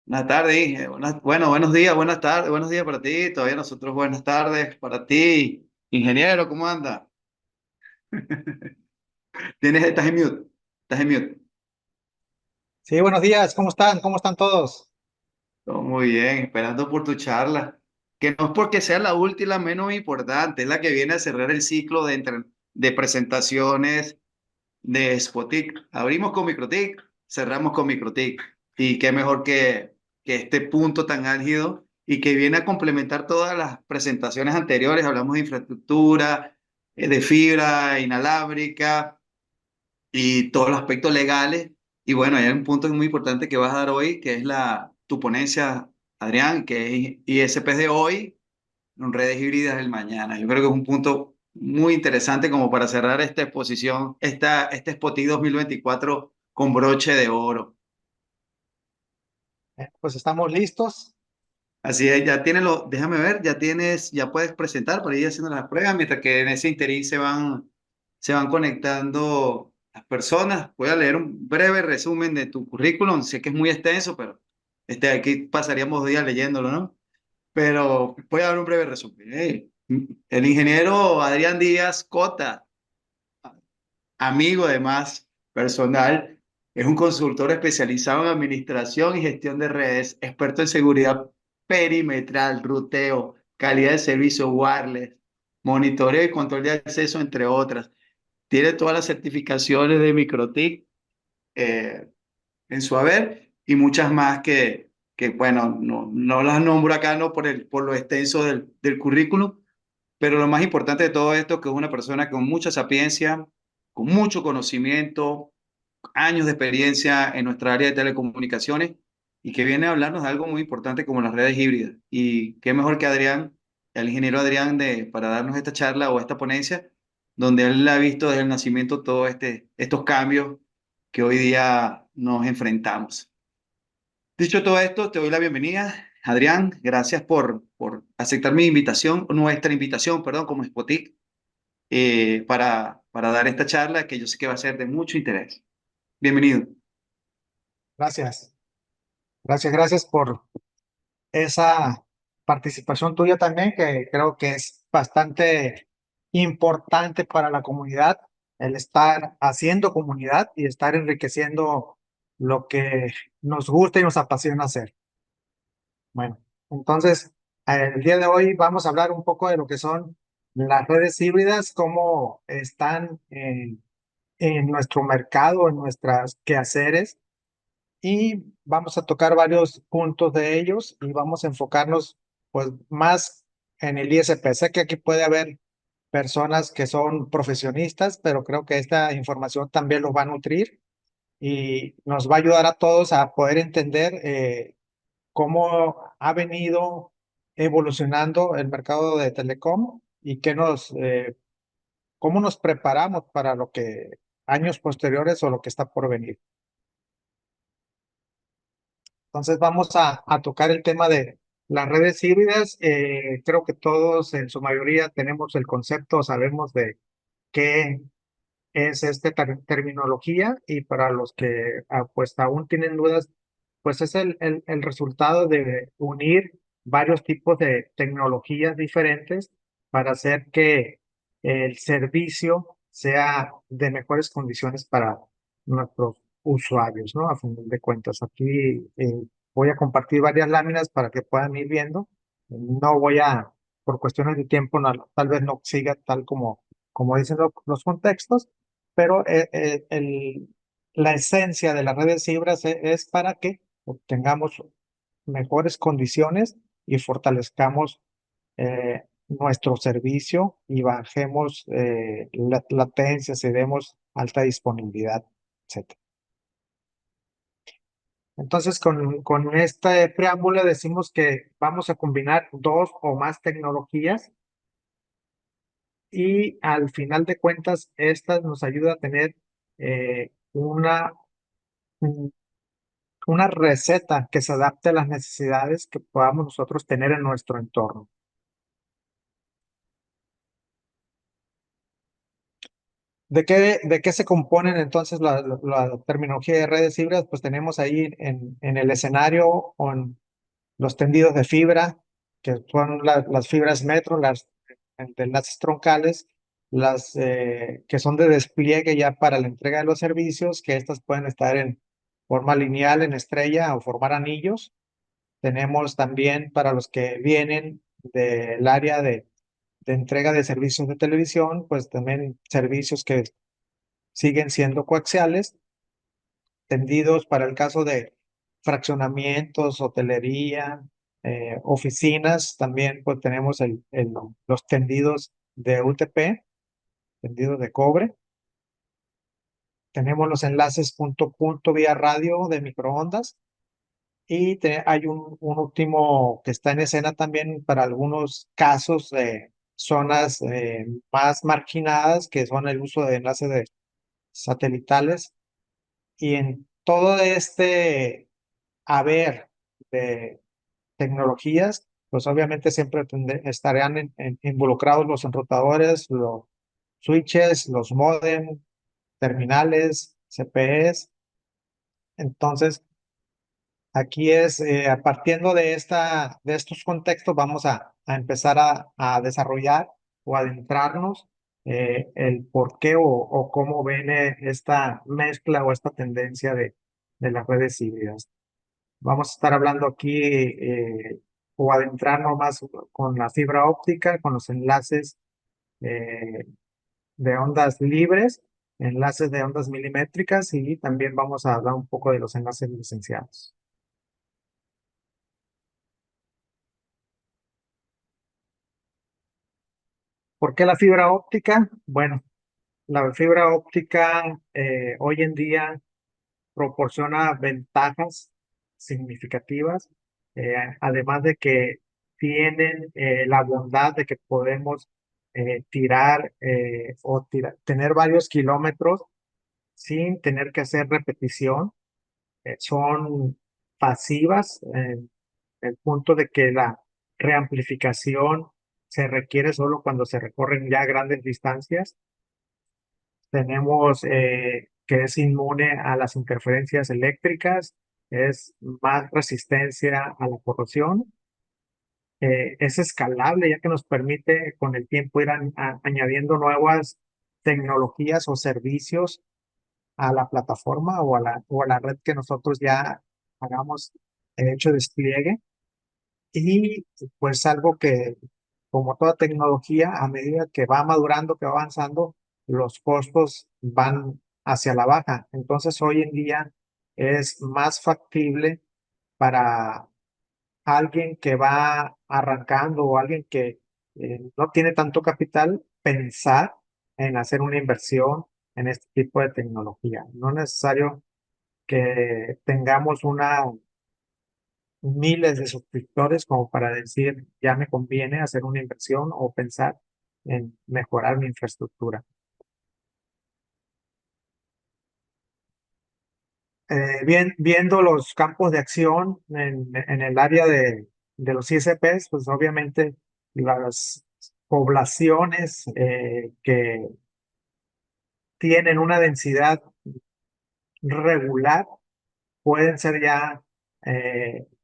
Buenas tardes, Inge. Bueno, buenos días, buenas tardes, buenos días para ti. Todavía nosotros buenas tardes para ti. Ingeniero, ¿cómo anda? Estás en mute. Estás en mute. Sí, buenos días, ¿cómo están? ¿Cómo están todos? Todo muy bien, esperando por tu charla. Que no es porque sea la última menos importante, es la que viene a cerrar el ciclo de presentaciones de Spotic. Abrimos con Microtik, cerramos con Microtik. Y qué mejor que este punto tan álgido y que viene a complementar todas las presentaciones anteriores. Hablamos de infraestructura, de fibra inalámbrica y todos los aspectos legales. Y bueno, hay un punto muy importante que vas a dar hoy, que es tu ponencia, Adrián, que es ISPs de hoy, en redes híbridas del mañana. Yo creo que es un punto muy interesante como para cerrar esta exposición, este Spotify 2024 con broche de oro. Pues estamos listos. Así es, ya tienes déjame ver, ya puedes presentar para ir haciendo las pruebas, mientras que en ese interín se van conectando las personas. Voy a leer un breve resumen de tu currículum, sé que es muy extenso, pero aquí pasaríamos días leyéndolo, ¿no? Pero voy a dar un breve resumen. El ingeniero Adrián Díaz Cota, amigo además personal, es un consultor especializado en administración y gestión de redes, experto en seguridad perimetral, ruteo, calidad de servicio wireless, monitoreo y control de acceso, entre otras. Tiene todas las certificaciones de MikroTik eh, en su haber y muchas más que bueno, no las nombro acá no por lo extenso del currículum, pero lo más importante de todo esto, que es una persona con mucha sapiencia, con mucho conocimiento, años de experiencia en nuestra área de telecomunicaciones y que viene a hablarnos de algo muy importante como las redes híbridas. Y qué mejor que Adrián, el ingeniero Adrián, para darnos esta charla o esta ponencia, donde él ha visto desde el nacimiento todos estos cambios que hoy día nos enfrentamos. Dicho todo esto, te doy la bienvenida. Adrián, gracias por aceptar mi invitación, nuestra invitación, perdón, como Spotic, para dar esta charla que yo sé que va a ser de mucho interés. Bienvenido. Gracias. Gracias por esa participación tuya también, que creo que es bastante importante para la comunidad, el estar haciendo comunidad y estar enriqueciendo lo que nos gusta y nos apasiona hacer. Bueno, entonces, el día de hoy vamos a hablar un poco de lo que son las redes híbridas, cómo están en nuestro mercado, en nuestras quehaceres, y vamos a tocar varios puntos de ellos y vamos a enfocarnos pues más en el ISP. Sé que aquí puede haber personas que son profesionistas, pero creo que esta información también los va a nutrir y nos va a ayudar a todos a poder entender cómo ha venido evolucionando el mercado de telecom y cómo nos preparamos para lo que años posteriores o lo que está por venir. Entonces vamos a tocar el tema de las redes híbridas. Creo que todos en su mayoría tenemos el concepto, sabemos de qué es esta terminología, y para los que pues aún tienen dudas, pues es el resultado de unir varios tipos de tecnologías diferentes para hacer que el servicio sea de mejores condiciones para nuestros usuarios, ¿no? A fin de cuentas, aquí voy a compartir varias láminas para que puedan ir viendo. No voy a, por cuestiones de tiempo, tal vez no siga tal como dicen los contextos, pero la esencia de las redes híbridas es para que obtengamos mejores condiciones y fortalezcamos nuestro servicio y bajemos latencias y demos alta disponibilidad, etcétera. Entonces, con este preámbulo decimos que vamos a combinar dos o más tecnologías, y al final de cuentas, estas nos ayuda a tener mm, una receta que se adapte a las necesidades que podamos nosotros tener en nuestro entorno. de qué se componen entonces la terminología de redes híbridas? Pues tenemos ahí en el escenario los tendidos de fibra, que son las fibras metro, las de enlaces troncales, las que son de despliegue ya para la entrega de los servicios, que estas pueden estar en forma lineal, en estrella o formar anillos. Tenemos también para los que vienen del área de entrega de servicios de televisión, pues también servicios que siguen siendo coaxiales, tendidos para el caso de fraccionamientos, hotelería, oficinas. También pues tenemos los tendidos de UTP, tendidos de cobre. Tenemos los enlaces punto punto vía radio de microondas. Y hay un último que está en escena también para algunos casos de zonas más marginadas, que son el uso de enlaces satelitales. Y en todo este haber de tecnologías, pues obviamente siempre estarían involucrados los enrutadores, los switches, los modem, terminales, CPEs. Entonces, aquí es, partiendo de estos contextos, vamos a empezar a desarrollar o adentrarnos el por qué o cómo viene esta mezcla o esta tendencia de las redes híbridas. Vamos a estar hablando aquí o adentrarnos más con la fibra óptica, con los enlaces eh, de ondas libres, enlaces de ondas milimétricas y también vamos a hablar un poco de los enlaces licenciados. ¿Por qué la fibra óptica? Bueno, la fibra óptica hoy en día proporciona ventajas significativas, además de que tienen la bondad de que podemos tirar tener varios kilómetros sin tener que hacer repetición. Son pasivas en el punto de que la reamplificación se requiere solo cuando se recorren ya grandes distancias. Tenemos que es inmune a las interferencias eléctricas, es más resistencia a la corrosión, es escalable ya que nos permite con el tiempo ir añadiendo nuevas tecnologías o servicios a la plataforma o a la red que nosotros ya hagamos el hecho despliegue. Y pues algo que, como toda tecnología, a medida que va madurando, que va avanzando, los costos van hacia la baja. Entonces, hoy en día es más factible para alguien que va arrancando o alguien que no tiene tanto capital pensar en hacer una inversión en este tipo de tecnología. No es necesario que tengamos miles de suscriptores como para decir, ya me conviene hacer una inversión o pensar en mejorar mi infraestructura. Viendo los campos de acción en el área de los ISPs, pues obviamente las poblaciones que tienen una densidad regular pueden ser ya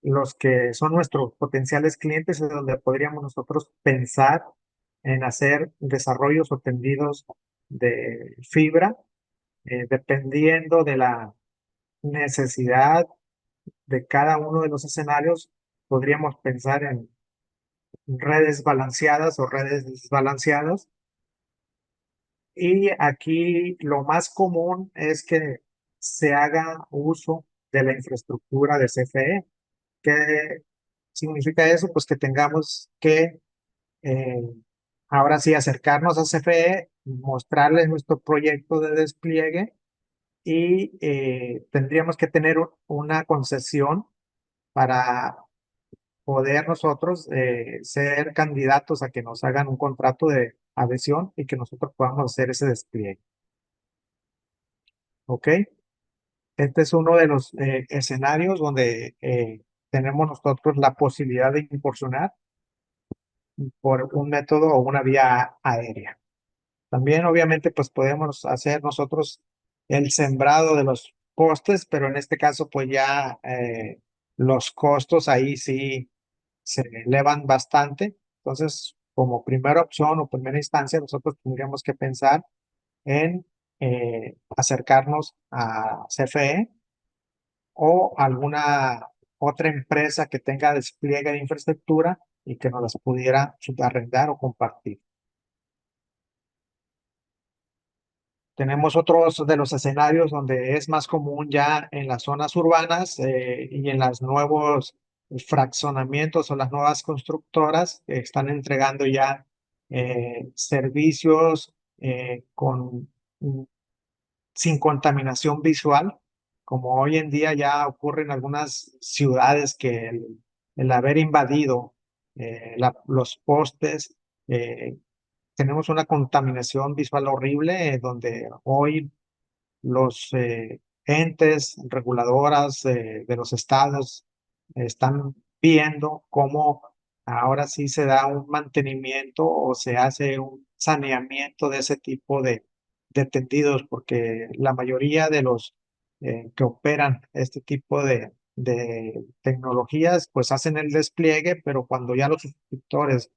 los que son nuestros potenciales clientes, es donde podríamos nosotros pensar en hacer desarrollos o tendidos de fibra, dependiendo de la necesidad de cada uno de los escenarios. Podríamos pensar en redes balanceadas o redes desbalanceadas. Y aquí lo más común es que se haga uso de la infraestructura de CFE. ¿Qué significa eso? Pues que tengamos que eh, ahora sí acercarnos a CFE, mostrarles nuestro proyecto de despliegue y tendríamos que tener una concesión para poder nosotros ser candidatos a que nos hagan un contrato de adhesión y que nosotros podamos hacer ese despliegue. ¿Ok? Este es uno de los escenarios donde tenemos nosotros la posibilidad de incursionar por un método o una vía aérea. También obviamente pues podemos hacer nosotros el sembrado de los postes, pero en este caso pues ya los costos ahí sí se elevan bastante. Entonces, como primera opción o primera instancia, nosotros tendríamos que pensar en acercarnos a CFE o alguna otra empresa que tenga despliegue de infraestructura y que nos las pudiera subarrendar o compartir. Tenemos otros de los escenarios donde es más común ya en las zonas urbanas y en los nuevos fraccionamientos o las nuevas constructoras que están entregando ya servicios mm, sin contaminación visual, como hoy en día ya ocurre en algunas ciudades que el haber invadido los postes eh, tenemos una contaminación visual horrible, donde hoy los entes reguladoras de los estados están viendo cómo ahora sí se da un mantenimiento o se hace un saneamiento de ese tipo de tendidos, porque la mayoría de los que operan este tipo de tecnologías, pues hacen el despliegue, pero cuando ya los suscriptores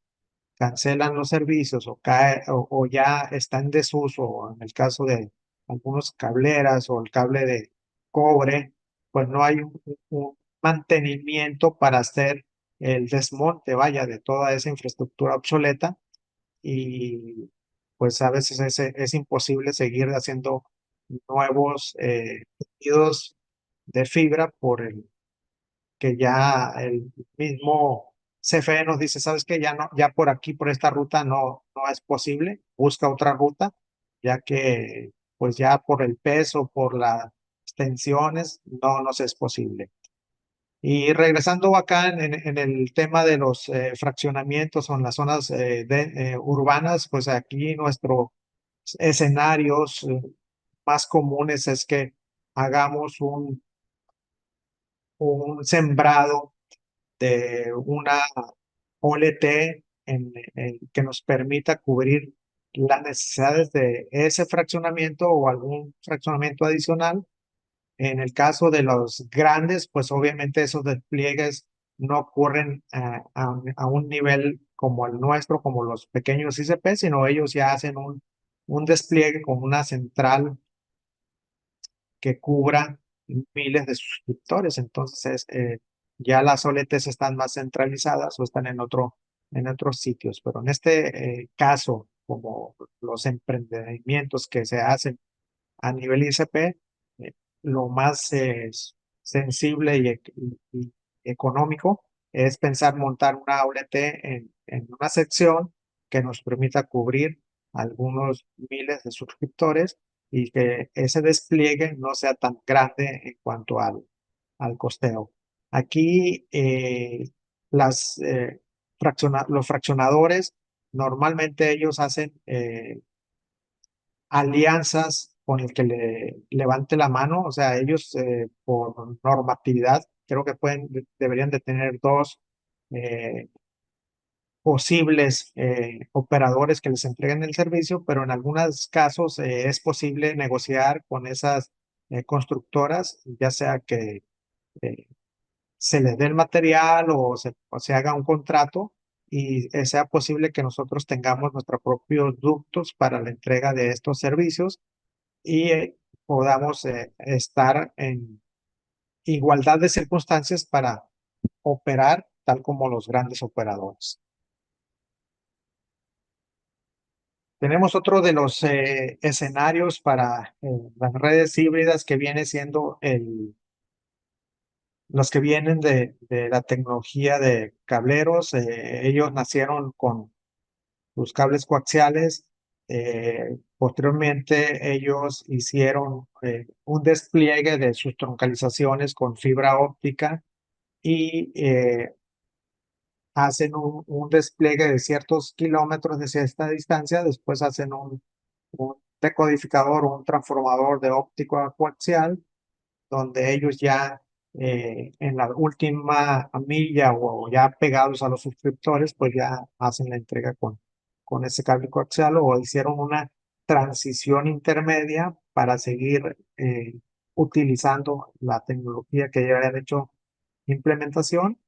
cancelan los servicios o ya está en desuso, en el caso de algunos cableras o el cable de cobre, pues no hay un mantenimiento para hacer el desmonte, vaya, de toda esa infraestructura obsoleta y pues a veces es imposible seguir haciendo nuevos tejidos de fibra por el que ya el mismo CFE nos dice, ¿sabes qué? Ya no, ya por aquí, por esta ruta no es posible, busca otra ruta, ya que pues ya por el peso, por las tensiones, no nos es posible. Y regresando acá en el tema de los fraccionamientos o en las zonas urbanas, pues aquí nuestros escenarios más comunes es que hagamos un sembrado de una OLT que nos permita cubrir las necesidades de ese fraccionamiento o algún fraccionamiento adicional. En el caso de los grandes, pues obviamente esos despliegues no ocurren a un nivel como el nuestro, como los pequeños ICP, sino ellos ya hacen un despliegue con una central que cubra miles de suscriptores. Entonces, ya las OLTs están más centralizadas o están en otros sitios. Pero en este caso, como los emprendimientos que se hacen a nivel ICP, eh, lo más sensible y económico es pensar montar una OLT en una sección que nos permita cubrir algunos miles de suscriptores y que ese despliegue no sea tan grande en cuanto al costeo. Aquí los fraccionadores normalmente ellos hacen alianzas con el que le levante la mano, o sea, ellos por normatividad creo que deberían de tener dos eh, posibles operadores que les entreguen el servicio, pero en algunos casos es posible negociar con esas constructoras, ya sea que eh, se les dé el material o se haga un contrato y sea posible que nosotros tengamos nuestros propios ductos para la entrega de estos servicios y podamos estar en igualdad de circunstancias para operar tal como los grandes operadores. Tenemos otro de los escenarios para las redes híbridas que viene siendo los que vienen de la tecnología de cableros. Ellos nacieron con los cables coaxiales. Posteriormente, ellos hicieron un despliegue de sus troncalizaciones con fibra óptica y hacen un despliegue de ciertos kilómetros de cierta distancia. Después hacen un decodificador o un transformador de óptico a coaxial, donde ellos ya en la última milla o ya pegados a los suscriptores, pues ya hacen la entrega con ese cable coaxial o hicieron una transición intermedia para seguir utilizando la tecnología que ya habían hecho implementación,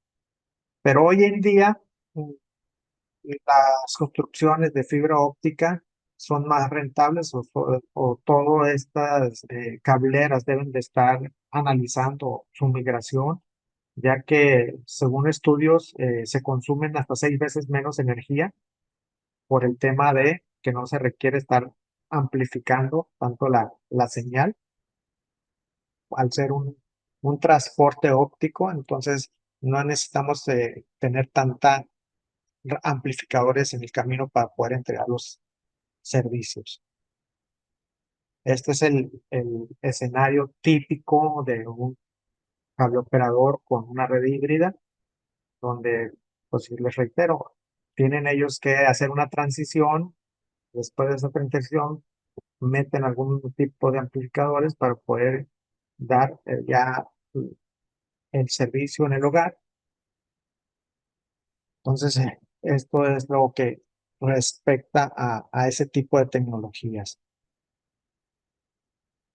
pero hoy en día las construcciones de fibra óptica son más rentables o todas estas cableras deben de estar analizando su migración, ya que según estudios se consumen hasta 6 veces menos energía por el tema de que no se requiere estar amplificando tanto la señal al ser un transporte óptico, entonces no necesitamos tener tanta amplificadores en el camino para poder entregar los servicios. Este es el escenario típico de un cable operador con una red híbrida, donde, pues sí, les reitero, tienen ellos que hacer una transición. Después de esa transición, meten algún tipo de amplificadores para poder dar ya el servicio en el hogar. Entonces, esto es lo que respecta a ese tipo de tecnologías.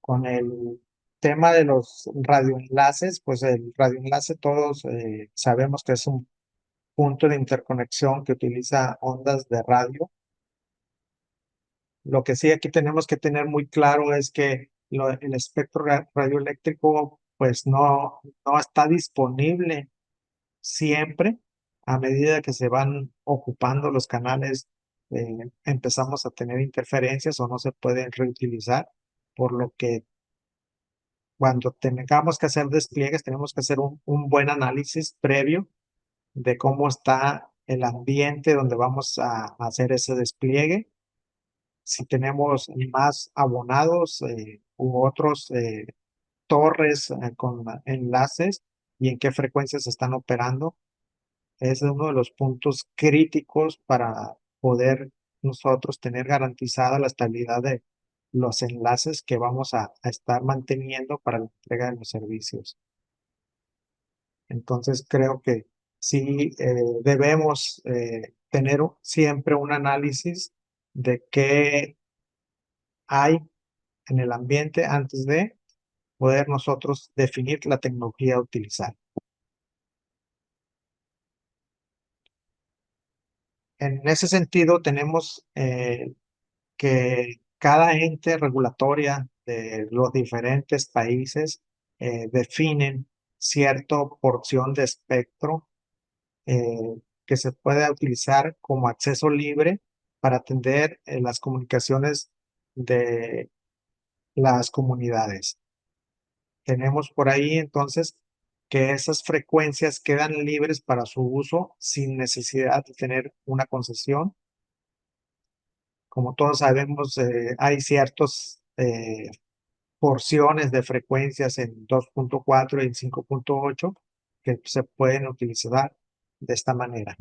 Con el tema de los radioenlaces, pues el radioenlace todos sabemos que es un punto de interconexión que utiliza ondas de radio. Lo que sí aquí tenemos que tener muy claro es que el espectro radioeléctrico pues no está disponible siempre. A medida que se van ocupando los canales, empezamos a tener interferencias o no se pueden reutilizar, por lo que cuando tengamos que hacer despliegues, tenemos que hacer un buen análisis previo de cómo está el ambiente donde vamos a hacer ese despliegue. Si tenemos más abonados u otros torres con enlaces y en qué frecuencias están operando. Ese es uno de los puntos críticos para poder nosotros tener garantizada la estabilidad de los enlaces que vamos a estar manteniendo para la entrega de los servicios. Entonces creo que sí debemos tener siempre un análisis de qué hay en el ambiente antes de poder nosotros definir la tecnología a utilizar. En ese sentido, tenemos que cada ente regulatoria de los diferentes países definen cierta porción de espectro que se puede utilizar como acceso libre para atender las comunicaciones de las comunidades. Tenemos por ahí entonces que esas frecuencias quedan libres para su uso sin necesidad de tener una concesión. Como todos sabemos, hay ciertas porciones de frecuencias en 2.4 y en 5.8 que se pueden utilizar de esta manera.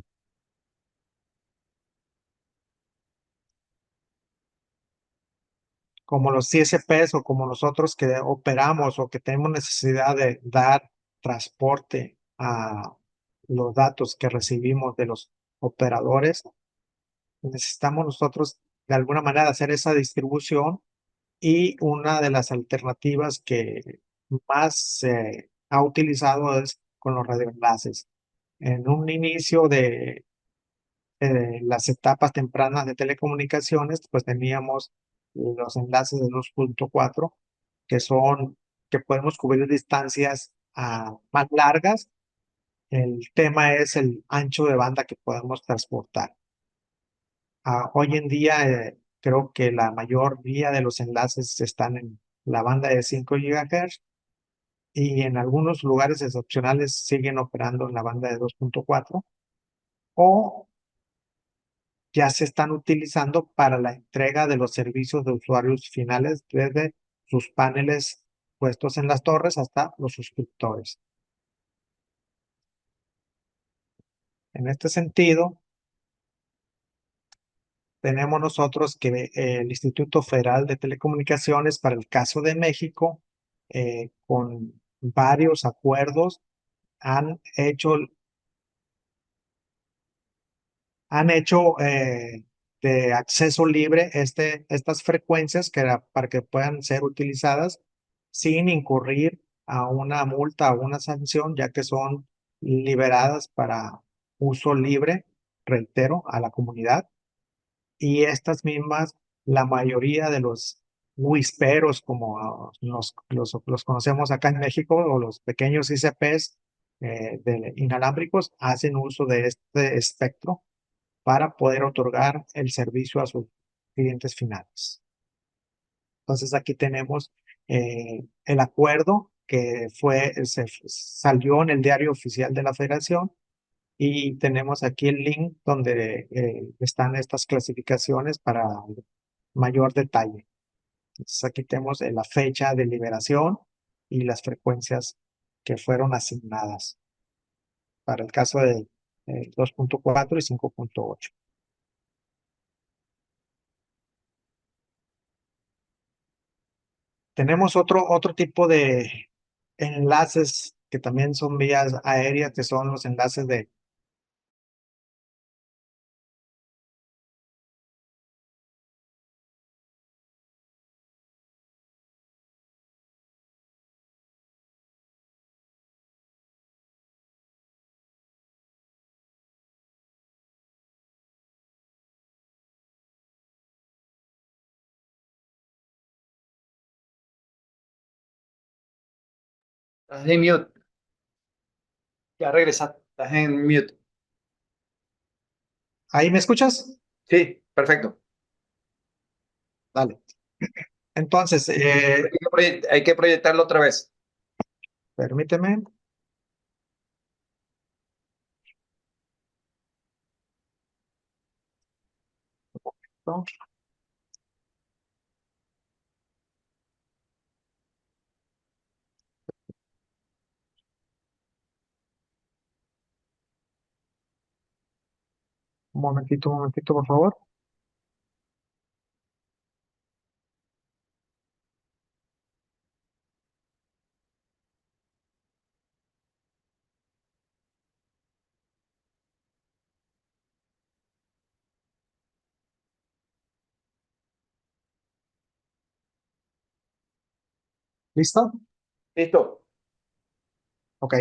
Como los CSPs o como nosotros que operamos o que tenemos necesidad de dar transporte a los datos que recibimos de los operadores, necesitamos nosotros de alguna manera hacer esa distribución y una de las alternativas que más se ha utilizado es con los radioenlaces. En un inicio de las etapas tempranas de telecomunicaciones, pues teníamos los enlaces de 2.4 que son, que podemos cubrir distancias más largas. El tema es el ancho de banda que podemos transportar. Hoy en día creo que la mayoría de los enlaces están en la banda de 5 GHz y en algunos lugares excepcionales siguen operando en la banda de 2.4 o ya se están utilizando para la entrega de los servicios de usuarios finales desde sus paneles puestos en las torres hasta los suscriptores. En este sentido, tenemos nosotros que el Instituto Federal de Telecomunicaciones para el caso de México, con varios acuerdos, han hecho de acceso libre estas frecuencias para que puedan ser utilizadas sin incurrir a una multa o una sanción, ya que son liberadas para uso libre, reitero, a la comunidad. Y estas mismas, la mayoría de los whisperos, como los conocemos acá en México, o los pequeños ICPs de inalámbricos, hacen uso de este espectro para poder otorgar el servicio a sus clientes finales. Entonces aquí tenemos el acuerdo que salió en el diario oficial de la Federación, y tenemos aquí el link donde están estas clasificaciones para mayor detalle. Entonces aquí tenemos la fecha de liberación y las frecuencias que fueron asignadas para el caso de 2.4 y 5.8. Tenemos otro tipo de enlaces que también son vías aéreas, que son los enlaces de... Estás en mute. Ya regresaste. Estás en mute. ¿Ahí me escuchas? Sí, perfecto. Dale. Entonces, Hay que proyectarlo otra vez. permíteme. ¿No? Un momentito, por favor. ¿Listo? Listo. Ok.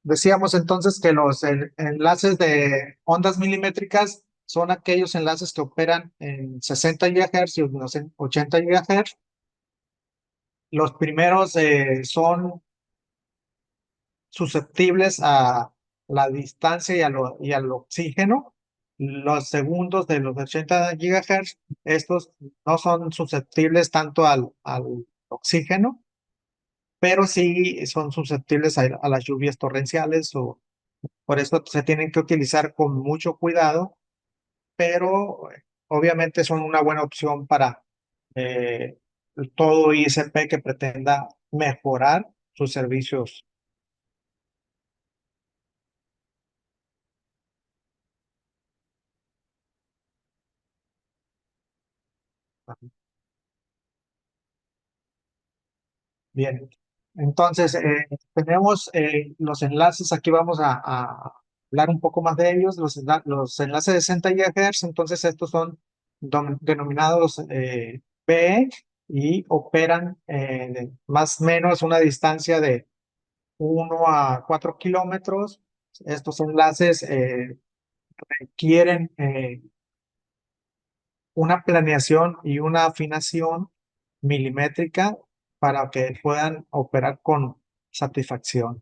Decíamos entonces que los enlaces de ondas milimétricas son aquellos enlaces que operan en 60 GHz y unos en 80 GHz. Los primeros son susceptibles a la distancia y al oxígeno. Los segundos de los 80 GHz, estos no son susceptibles tanto al oxígeno, pero sí son susceptibles a las lluvias torrenciales, o por eso se tienen que utilizar con mucho cuidado, pero obviamente son una buena opción para eh, todo ISP que pretenda mejorar sus servicios. Bien, entonces tenemos los enlaces, aquí vamos a hablar un poco más de ellos, los enlaces de 60 GHz. Entonces estos son denominados PE, y operan más o menos una distancia de 1 a 4 kilómetros. Estos enlaces requieren una planeación y una afinación milimétrica para que puedan operar con satisfacción.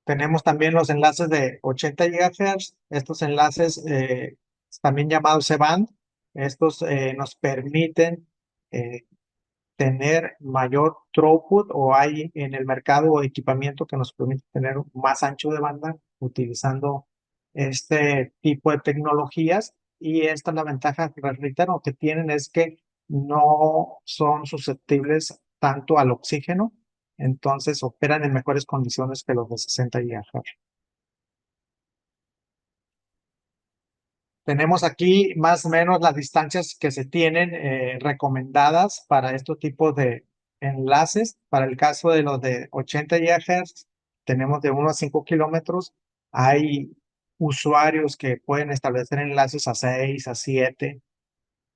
Tenemos también los enlaces de 80 GHz. Estos enlaces, también llamados C-band, estos nos permiten eh, tener mayor throughput, o hay en el mercado equipamiento que nos permite tener más ancho de banda utilizando este tipo de tecnologías. Y esta es la ventaja, reitero, que tienen, es que no son susceptibles tanto al oxígeno, entonces operan en mejores condiciones que los de 60 GHz. Tenemos aquí más o menos las distancias que se tienen recomendadas para estos tipos de enlaces. Para el caso de los de 80 GHz, tenemos de 1 a 5 kilómetros. Hay usuarios que pueden establecer enlaces a 6, a 7,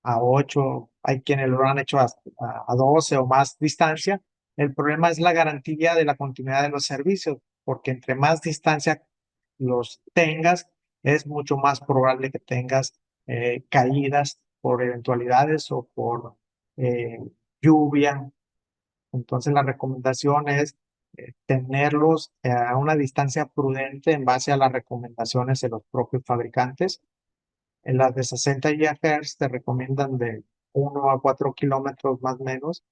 a 8, hay quienes lo han hecho a 12 o más distancia. El problema es la garantía de la continuidad de los servicios, porque entre más distancia los tengas, es mucho más probable que tengas caídas por eventualidades o por eh, lluvia. Entonces la recomendación es tenerlos a una distancia prudente en base a las recomendaciones de los propios fabricantes. En las de 60 GHz te recomiendan de 1 a 4 kilómetros más o menos,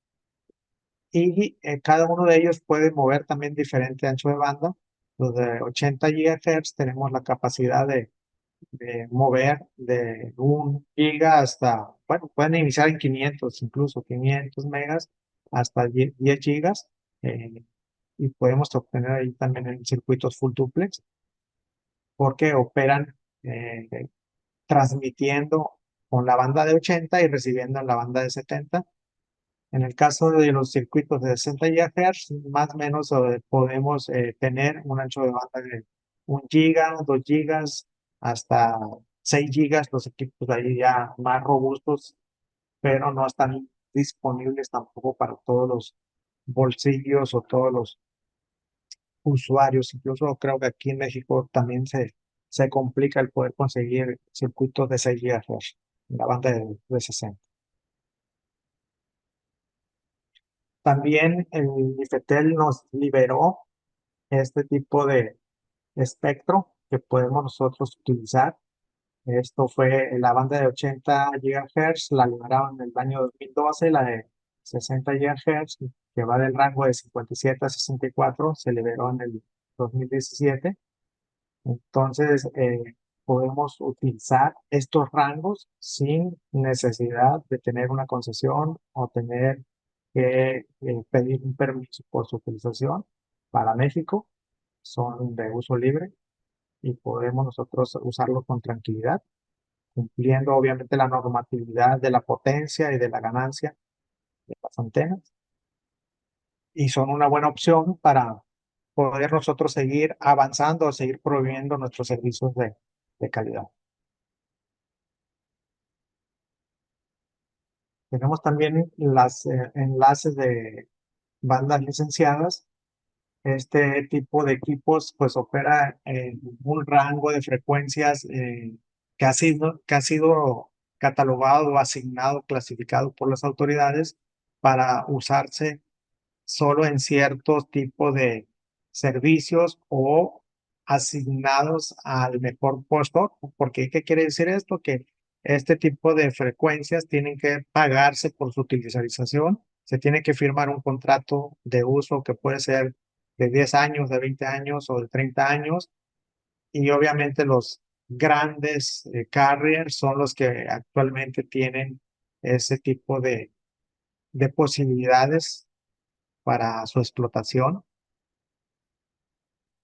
y cada uno de ellos puede mover también diferente ancho de banda. Los de 80 GHz tenemos la capacidad de mover de 1 giga hasta, bueno, pueden iniciar en 500, incluso 500 megas hasta 10 gigas, y podemos obtener ahí también en circuitos full duplex porque operan transmitiendo con la banda de 80 y recibiendo en la banda de 70. En el caso de los circuitos de 60 GHz, más o menos podemos tener un ancho de banda de 1 giga, 2 gigas, hasta 6 gigas, los equipos de ahí ya más robustos, pero no están disponibles tampoco para todos los bolsillos o todos los usuarios. Incluso creo que aquí en México también se complica el poder conseguir circuitos de 6 GHz en la banda de 60. También el IFETEL nos liberó este tipo de espectro que podemos nosotros utilizar. Esto fue la banda de 80 GHz, la liberaron en el año 2012, la de 60 GHz, que va del rango de 57 a 64, se liberó en el 2017. Entonces, podemos utilizar estos rangos sin necesidad de tener una concesión o tener que pedir un permiso por su utilización. Para México son de uso libre y podemos nosotros usarlo con tranquilidad, cumpliendo obviamente la normatividad de la potencia y de la ganancia de las antenas. Y son una buena opción para poder nosotros seguir avanzando o seguir proveyendo nuestros servicios de calidad. Tenemos también las enlaces de bandas licenciadas. Este tipo de equipos pues opera en un rango de frecuencias que ha sido catalogado o asignado, clasificado por las autoridades para usarse solo en ciertos tipos de servicios o asignados al mejor postor. Porque, ¿qué quiere decir esto? Que este tipo de frecuencias tienen que pagarse por su utilización. Se tiene que firmar un contrato de uso que puede ser de 10 años, de 20 años o de 30 años. Y obviamente los grandes carriers son los que actualmente tienen ese tipo de posibilidades para su explotación.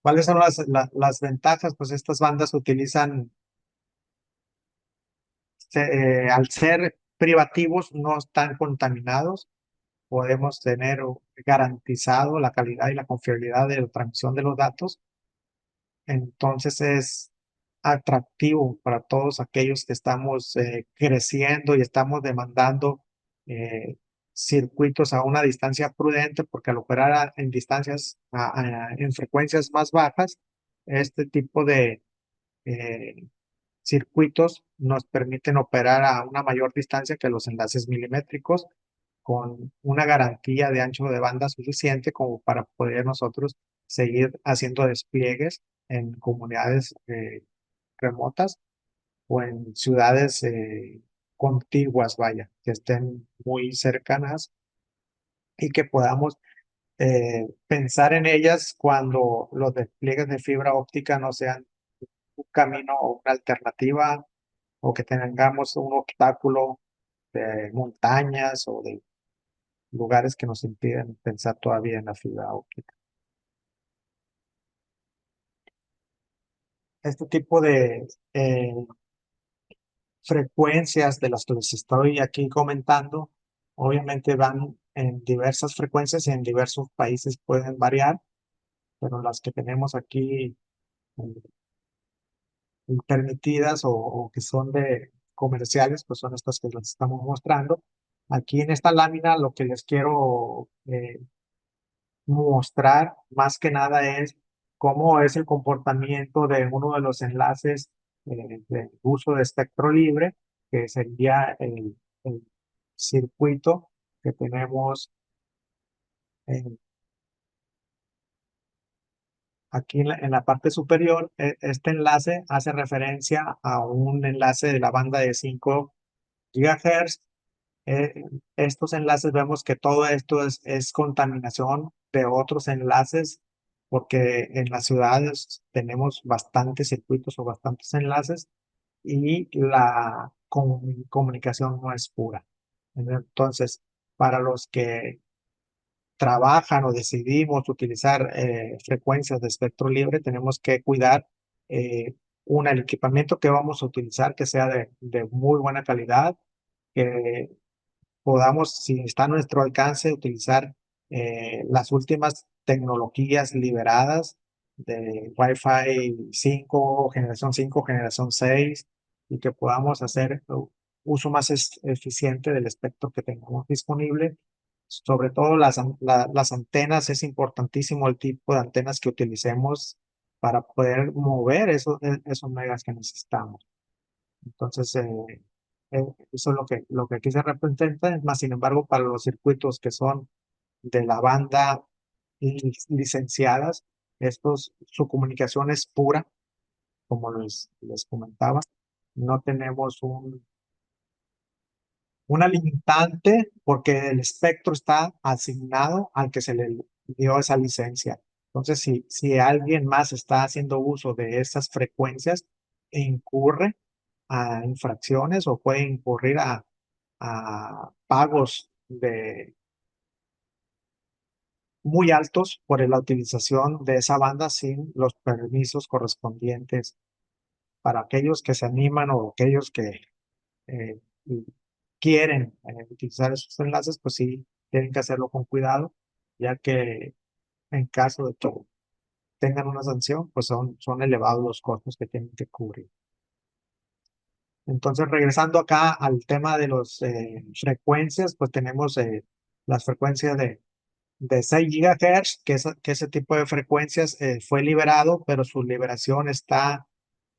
¿Cuáles son las ventajas? Pues estas bandas utilizan, al ser privativos, no están contaminados. Podemos tener garantizado la calidad y la confiabilidad de la transmisión de los datos. Entonces es atractivo para todos aquellos que estamos creciendo y estamos demandando eh, circuitos a una distancia prudente, porque al operar en distancias, en frecuencias más bajas, este tipo de eh, circuitos nos permiten operar a una mayor distancia que los enlaces milimétricos, con una garantía de ancho de banda suficiente como para poder nosotros seguir haciendo despliegues en comunidades remotas o en ciudades contiguas, vaya, que estén muy cercanas y que podamos pensar en ellas cuando los despliegues de fibra óptica no sean un camino o una alternativa, o que tengamos un obstáculo de montañas o de lugares que nos impiden pensar todavía en la fibra óptica. Este tipo de frecuencias de las que les estoy aquí comentando, obviamente van en diversas frecuencias y en diversos países pueden variar, pero las que tenemos aquí permitidas o que son de comerciales, pues son estas que les estamos mostrando. Aquí en esta lámina lo que les quiero mostrar más que nada es cómo es el comportamiento de uno de los enlaces de uso de espectro libre, que sería el circuito que tenemos aquí en la parte superior. Este enlace hace referencia a un enlace de la banda de 5 GHz. Eh, Estos enlaces vemos que todo esto es contaminación de otros enlaces, porque en las ciudades tenemos bastantes circuitos o bastantes enlaces y la comunicación no es pura. Entonces, para los que trabajan o decidimos utilizar frecuencias de espectro libre, tenemos que cuidar el equipamiento que vamos a utilizar, que sea de muy buena calidad, que podamos, si está a nuestro alcance, utilizar las últimas tecnologías liberadas de Wi-Fi 5, generación 5, generación 6, y que podamos hacer uso más eficiente del espectro que tengamos disponible. Sobre todo las antenas, es importantísimo el tipo de antenas que utilicemos para poder mover esos megas que necesitamos. Entonces, eso es lo que aquí se representa, más sin embargo, para los circuitos que son de la banda licenciadas, su comunicación es pura, como les comentaba. No tenemos una limitante porque el espectro está asignado al que se le dio esa licencia. Entonces, si alguien más está haciendo uso de esas frecuencias, incurre a infracciones o puede incurrir a pagos muy altos por la utilización de esa banda sin los permisos correspondientes. Para aquellos que se animan o aquellos que eh, quieren utilizar esos enlaces, pues sí, tienen que hacerlo con cuidado, ya que en caso de que tengan una sanción, pues son elevados los costos que tienen que cubrir. Entonces, regresando acá al tema de las frecuencias, pues tenemos las frecuencias de 6 GHz, que ese tipo de frecuencias fue liberado, pero su liberación está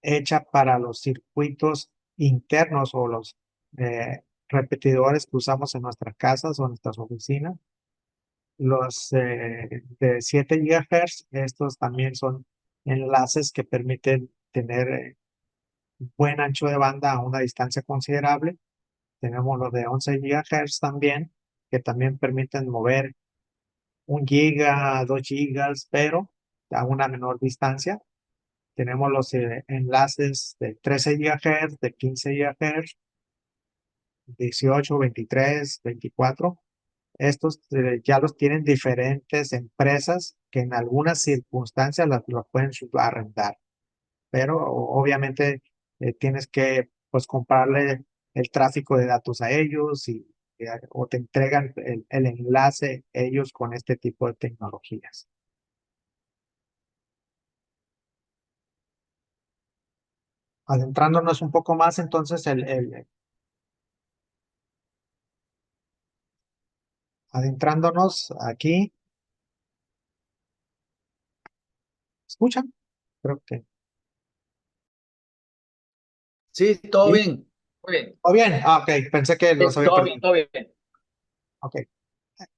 hecha para los circuitos internos o los repetidores que usamos en nuestras casas o en nuestras oficinas. Los de 7 GHz, estos también son enlaces que permiten tener buen ancho de banda a una distancia considerable. Tenemos los de 11 GHz también, que también permiten mover 1 giga, 2 gigas, pero a una menor distancia. Tenemos los enlaces de 13 GHz, de 15 GHz, 18, 23, 24. Estos ya los tienen diferentes empresas que en algunas circunstancias los pueden subarrendar, pero obviamente tienes que pues comprarle el tráfico de datos a ellos o te entregan el enlace ellos con este tipo de tecnologías. Adentrándonos un poco más, entonces, adentrándonos aquí, ¿escuchan? Creo que Sí, todo sí. bien. Muy bien. ¿O bien? Ah, ok, pensé que los había Todo bien, perdido. todo bien. Ok.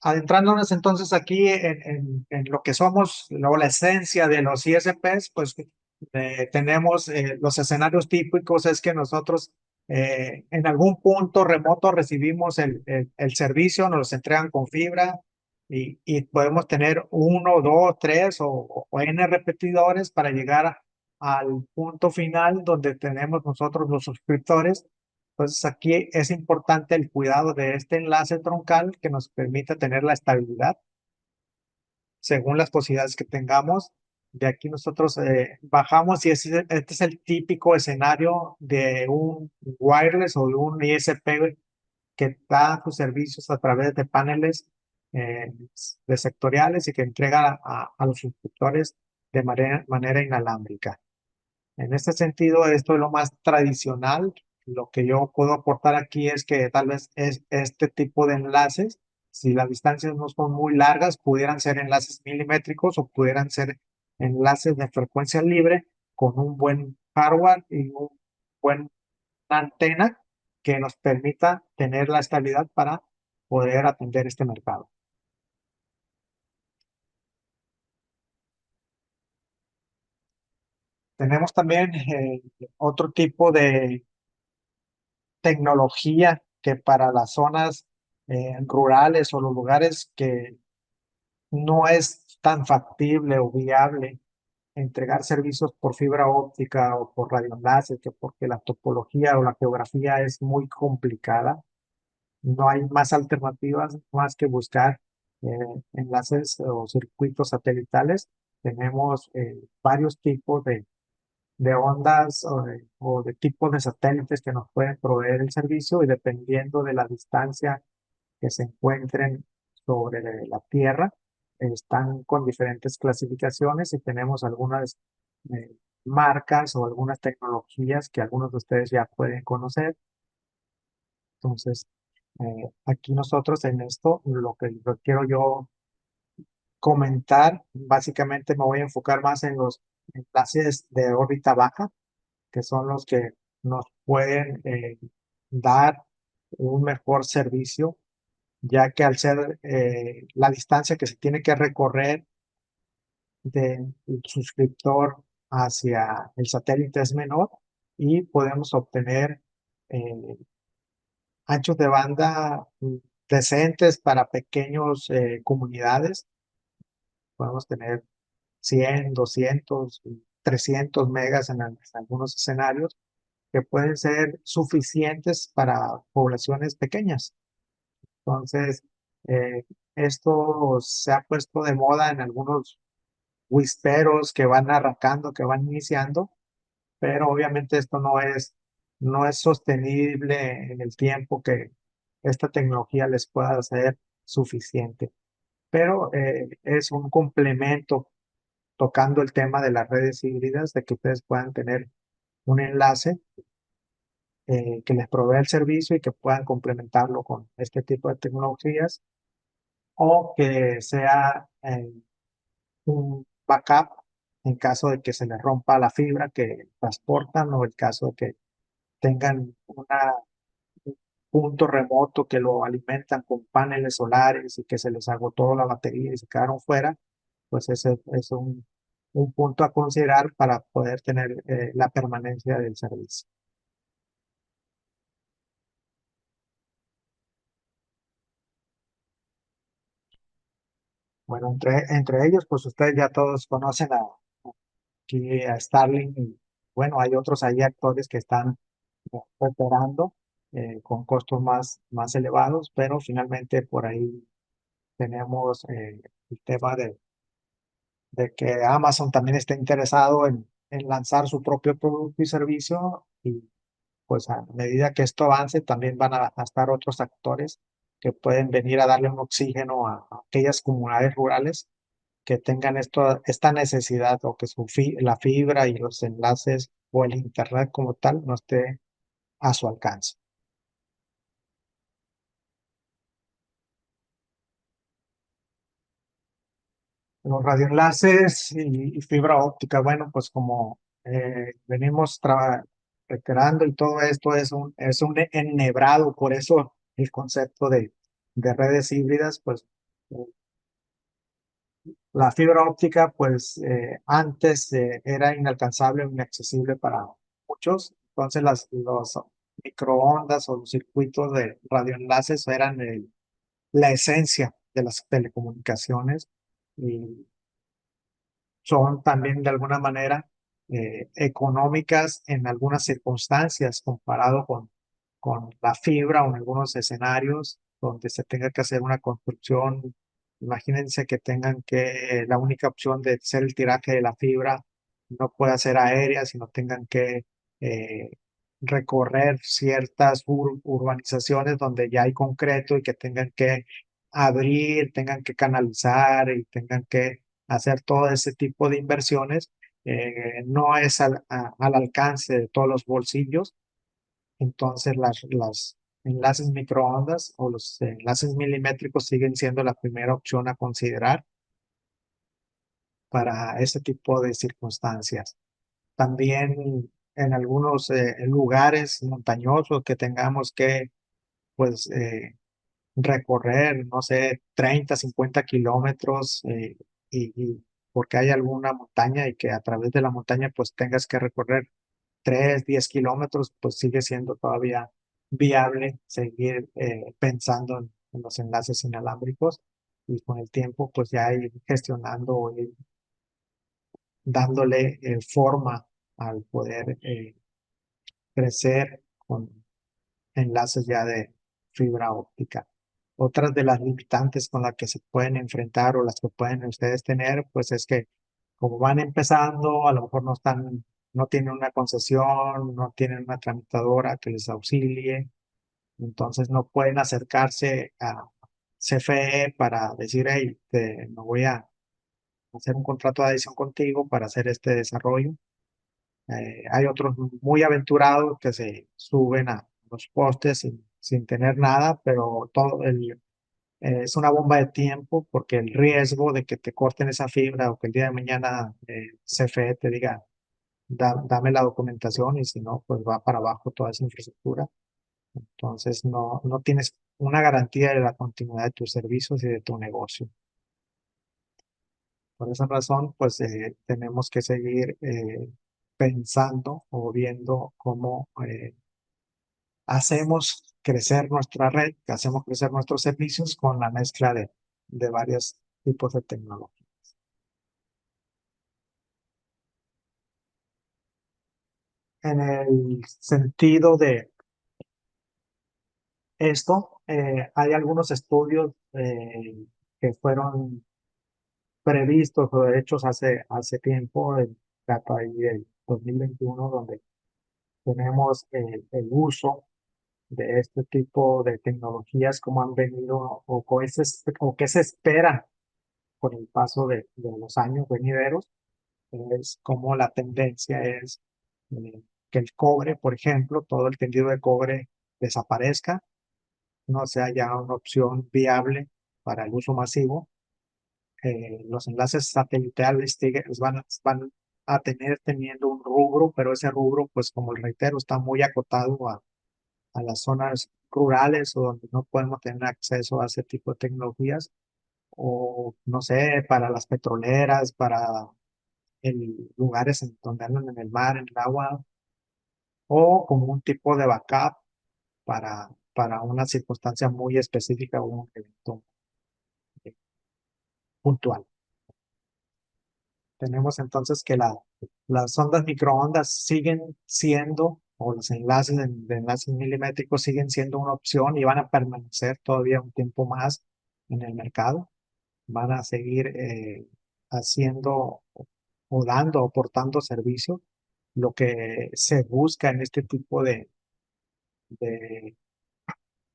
Adentrándonos entonces aquí en lo que somos, luego la esencia de los ISPs, pues tenemos los escenarios típicos, es que nosotros en algún punto remoto recibimos el servicio, nos los entregan con fibra y podemos tener uno, dos, tres o N repetidores para llegar al punto final donde tenemos nosotros los suscriptores. Entonces aquí es importante el cuidado de este enlace troncal que nos permite tener la estabilidad según las posibilidades que tengamos. De aquí nosotros bajamos y este es el típico escenario de un wireless o de un ISP que da sus servicios a través de paneles de sectoriales y que entrega a los suscriptores de manera inalámbrica. En este sentido, esto es lo más tradicional. Lo que yo puedo aportar aquí es que tal vez es este tipo de enlaces, si las distancias no son muy largas, pudieran ser enlaces milimétricos o pudieran ser enlaces de frecuencia libre con un buen hardware y un buen antena que nos permita tener la estabilidad para poder atender este mercado. Tenemos también otro tipo de tecnología que para las zonas rurales o los lugares que no es tan factible o viable entregar servicios por fibra óptica o por radioenlaces, que porque la topología o la geografía es muy complicada. No hay más alternativas más que buscar enlaces o circuitos satelitales. Tenemos varios tipos de ondas o de tipos de satélites que nos pueden proveer el servicio y dependiendo de la distancia que se encuentren sobre la Tierra, están con diferentes clasificaciones y tenemos algunas eh, marcas o algunas tecnologías que algunos de ustedes ya pueden conocer. Entonces, aquí nosotros en esto, lo quiero yo comentar, básicamente me voy a enfocar más en los enlaces de órbita baja, que son los que nos pueden dar un mejor servicio, ya que al ser la distancia que se tiene que recorrer del suscriptor hacia el satélite es menor y podemos obtener eh, anchos de banda decentes para pequeños comunidades. Podemos tener 100, 200, 300 megas en algunos escenarios que pueden ser suficientes para poblaciones pequeñas. Entonces, eh, esto se ha puesto de moda en algunos whisperos que van arrancando, que van iniciando, pero obviamente esto no es sostenible en el tiempo que esta tecnología les pueda ser suficiente. Pero es un complemento tocando el tema de las redes híbridas, de que ustedes puedan tener un enlace que les provea el servicio y que puedan complementarlo con este tipo de tecnologías o que sea un backup en caso de que se les rompa la fibra que transportan o en caso de que tengan un punto remoto que lo alimentan con paneles solares y que se les agotó la batería y se quedaron fuera, pues ese es un punto a considerar para poder tener la permanencia del servicio. Bueno, entre ellos, pues ustedes ya todos conocen aquí a Starlink y bueno, hay otros ahí actores que están operando con costos más elevados, pero finalmente por ahí tenemos el tema de que Amazon también está interesado en lanzar su propio producto y servicio y pues a medida que esto avance también van a estar otros actores que pueden venir a darle un oxígeno a aquellas comunidades rurales que tengan esta necesidad o que la fibra y los enlaces o el internet como tal no esté a su alcance. Los radioenlaces y fibra óptica, bueno, pues como venimos reiterando y todo esto es un enhebrado, por eso el concepto de redes híbridas, pues la fibra óptica, pues antes era inalcanzable o inaccesible para muchos, entonces los microondas o los circuitos de radioenlaces eran la esencia de las telecomunicaciones y son también de alguna manera económicas en algunas circunstancias comparado con la fibra o en algunos escenarios donde se tenga que hacer una construcción. Imagínense que tengan que la única opción de ser el tiraje de la fibra no pueda ser aérea, sino tengan que eh, recorrer ciertas urbanizaciones donde ya hay concreto y que tengan que abrir, tengan que canalizar y tengan que hacer todo ese tipo de inversiones no es al alcance de todos los bolsillos. Entonces las enlaces microondas o los enlaces milimétricos siguen siendo la primera opción a considerar para ese tipo de circunstancias. También en algunos lugares montañosos que tengamos que pues recorrer, no sé, 30, 50 kilómetros porque hay alguna montaña y que a través de la montaña pues tengas que recorrer 3, 10 kilómetros, pues sigue siendo todavía viable seguir pensando en los enlaces inalámbricos y con el tiempo pues ya ir gestionando, ir dándole forma al poder crecer con enlaces ya de fibra óptica. Otras de las limitantes con las que se pueden enfrentar o las que pueden ustedes tener, pues es que como van empezando, a lo mejor no tienen una concesión, no tienen una tramitadora que les auxilie, entonces no pueden acercarse a CFE para decir, hey, me voy a hacer un contrato de adhesión contigo para hacer este desarrollo. Hay otros muy aventurados que se suben a los postes sin tener nada, pero es una bomba de tiempo porque el riesgo de que te corten esa fibra o que el día de mañana CFE te diga, dame la documentación y si no, pues va para abajo toda esa infraestructura. Entonces no tienes una garantía de la continuidad de tus servicios y de tu negocio. Por esa razón, pues tenemos que seguir pensando o viendo cómo hacemos crecer nuestra red, hacemos crecer nuestros servicios con la mezcla de varios tipos de tecnología. En el sentido de esto, hay algunos estudios que fueron previstos o hechos hace tiempo, data ahí del 2021, donde tenemos uso de este tipo de tecnologías, como han venido o qué se espera con el paso de los años venideros. Es como la tendencia es que el cobre, por ejemplo, todo el tendido de cobre desaparezca, no sea ya una opción viable para el uso masivo. Los enlaces satelitales van a tener teniendo un rubro, pero ese rubro, pues como reitero, está muy acotado a las zonas rurales o donde no podemos tener acceso a ese tipo de tecnologías, o no sé, para las petroleras, para lugares donde andan en el mar, en el agua, o como un tipo de backup para una circunstancia muy específica o un evento eh, puntual. Tenemos entonces que las ondas microondas siguen siendo, o los enlaces de enlaces milimétricos siguen siendo una opción y van a permanecer todavía un tiempo más en el mercado. Van a seguir haciendo o dando, aportando servicio. Lo que se busca en este tipo de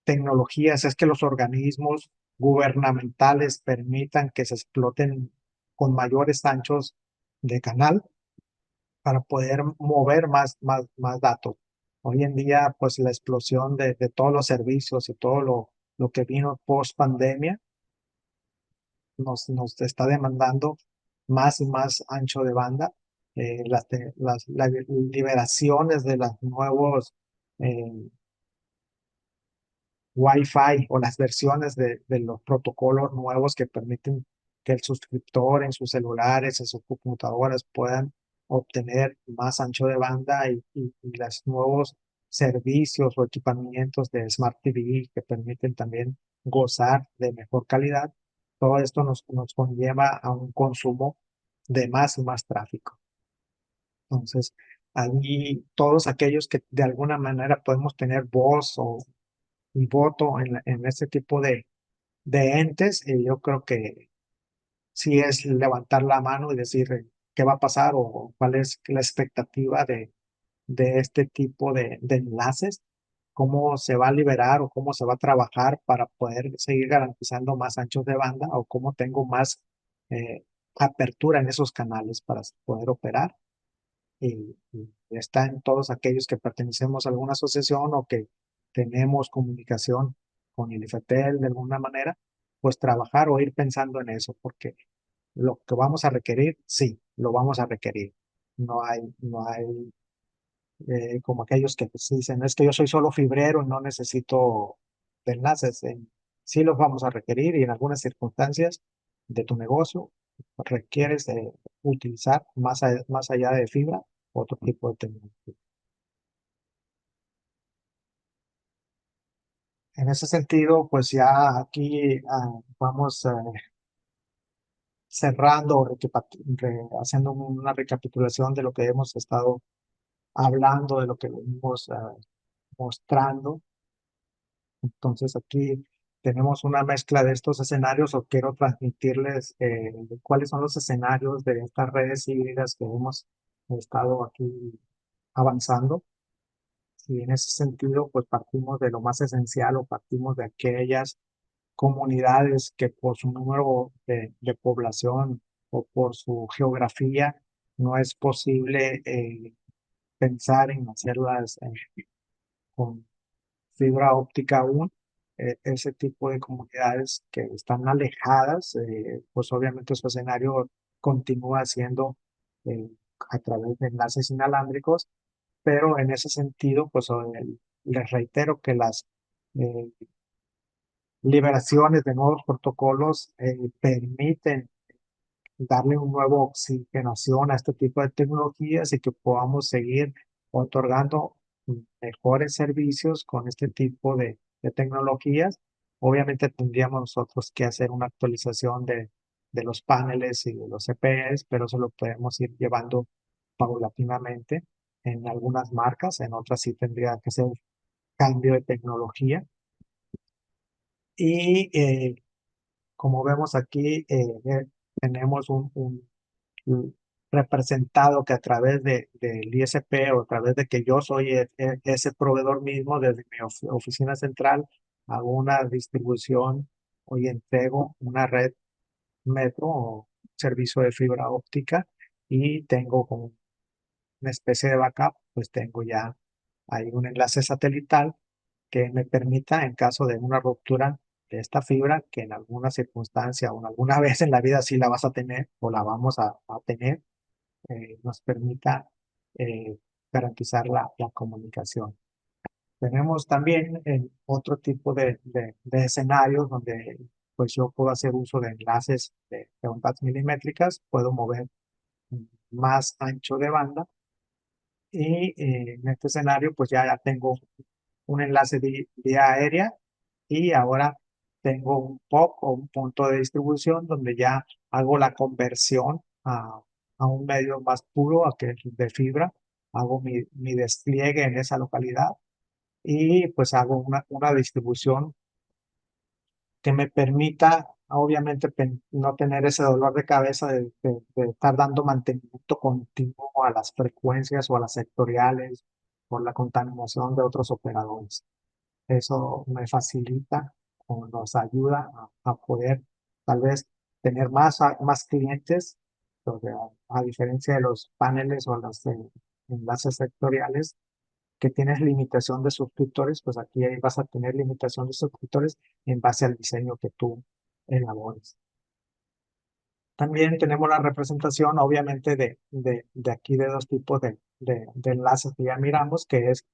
tecnologías es que los organismos gubernamentales permitan que se exploten con mayores anchos de canal para poder mover más datos. Hoy en día, pues la explosión de todos los servicios y todo lo que vino post pandemia nos está demandando más y más ancho de banda. Las liberaciones de los nuevos eh, Wi-Fi o las versiones de los protocolos nuevos que permiten que el suscriptor en sus celulares, en sus computadoras puedan obtener más ancho de banda y los nuevos servicios o equipamientos de Smart TV que permiten también gozar de mejor calidad. Todo esto nos conlleva a un consumo de más y más tráfico. Entonces, allí todos aquellos que de alguna manera podemos tener voz y voto en este tipo de entes, yo creo que sí es levantar la mano y decir qué va a pasar o cuál es la expectativa de este tipo de enlaces, cómo se va a liberar o cómo se va a trabajar para poder seguir garantizando más anchos de banda o cómo tengo más apertura en esos canales para poder operar. Y está en todos aquellos que pertenecemos a alguna asociación o que tenemos comunicación con el IFETEL de alguna manera, pues trabajar o ir pensando en eso, porque lo que vamos a requerir, sí, lo vamos a requerir. No hay como aquellos que pues, dicen, es que yo soy solo fibrero y no necesito de enlaces. Sí los vamos a requerir y en algunas circunstancias de tu negocio requieres de utilizar más allá de fibra otro tipo de tecnología. En ese sentido, pues ya aquí vamos cerrando, haciendo una recapitulación de lo que hemos estado hablando, de lo que venimos mostrando. Entonces aquí tenemos una mezcla de estos escenarios o quiero transmitirles cuáles son los escenarios de estas redes híbridas que hemos estado aquí avanzando. Y en ese sentido, pues partimos de lo más esencial o partimos de aquellas comunidades que por su número de población o por su geografía no es posible pensar en hacerlas con fibra óptica aún. Ese tipo de comunidades que están alejadas, pues obviamente su escenario continúa siendo eh, a través de enlaces inalámbricos, pero en ese sentido, pues les reitero que las eh, liberaciones de nuevos protocolos permiten darle un nuevo oxigenación a este tipo de tecnologías y que podamos seguir otorgando mejores servicios con este tipo de tecnologías. Obviamente tendríamos nosotros que hacer una actualización de los paneles y de los CPEs, pero eso lo podemos ir llevando paulatinamente en algunas marcas, en otras sí tendría que ser cambio de tecnología. Y como vemos aquí, tenemos un representado que a través del ISP o a través de que yo soy ese proveedor mismo desde mi oficina central, hago una distribución y entrego una red metro o servicio de fibra óptica y tengo como una especie de backup, pues tengo ya ahí un enlace satelital que me permita, en caso de una ruptura de esta fibra, que en alguna circunstancia o en alguna vez en la vida sí la vas a tener o la vamos a tener, nos permita garantizar la comunicación. Tenemos también otro tipo de escenarios donde pues yo puedo hacer uso de enlaces de ondas milimétricas, puedo mover más ancho de banda y en este escenario pues ya tengo un enlace de vía aérea y ahora tengo un POP o un punto de distribución donde ya hago la conversión a un medio más puro, a que es de fibra, hago mi despliegue en esa localidad y pues hago una distribución que me permita, obviamente, no tener ese dolor de cabeza de estar dando mantenimiento continuo a las frecuencias o a las sectoriales por la contaminación de otros operadores. Eso me facilita o nos ayuda a poder tal vez tener más clientes, porque a diferencia de los paneles o los enlaces sectoriales que tienes limitación de suscriptores, pues aquí vas a tener limitación de suscriptores en base al diseño que tú elabores. También tenemos la representación, obviamente, de aquí de dos tipos de enlaces que ya miramos, que es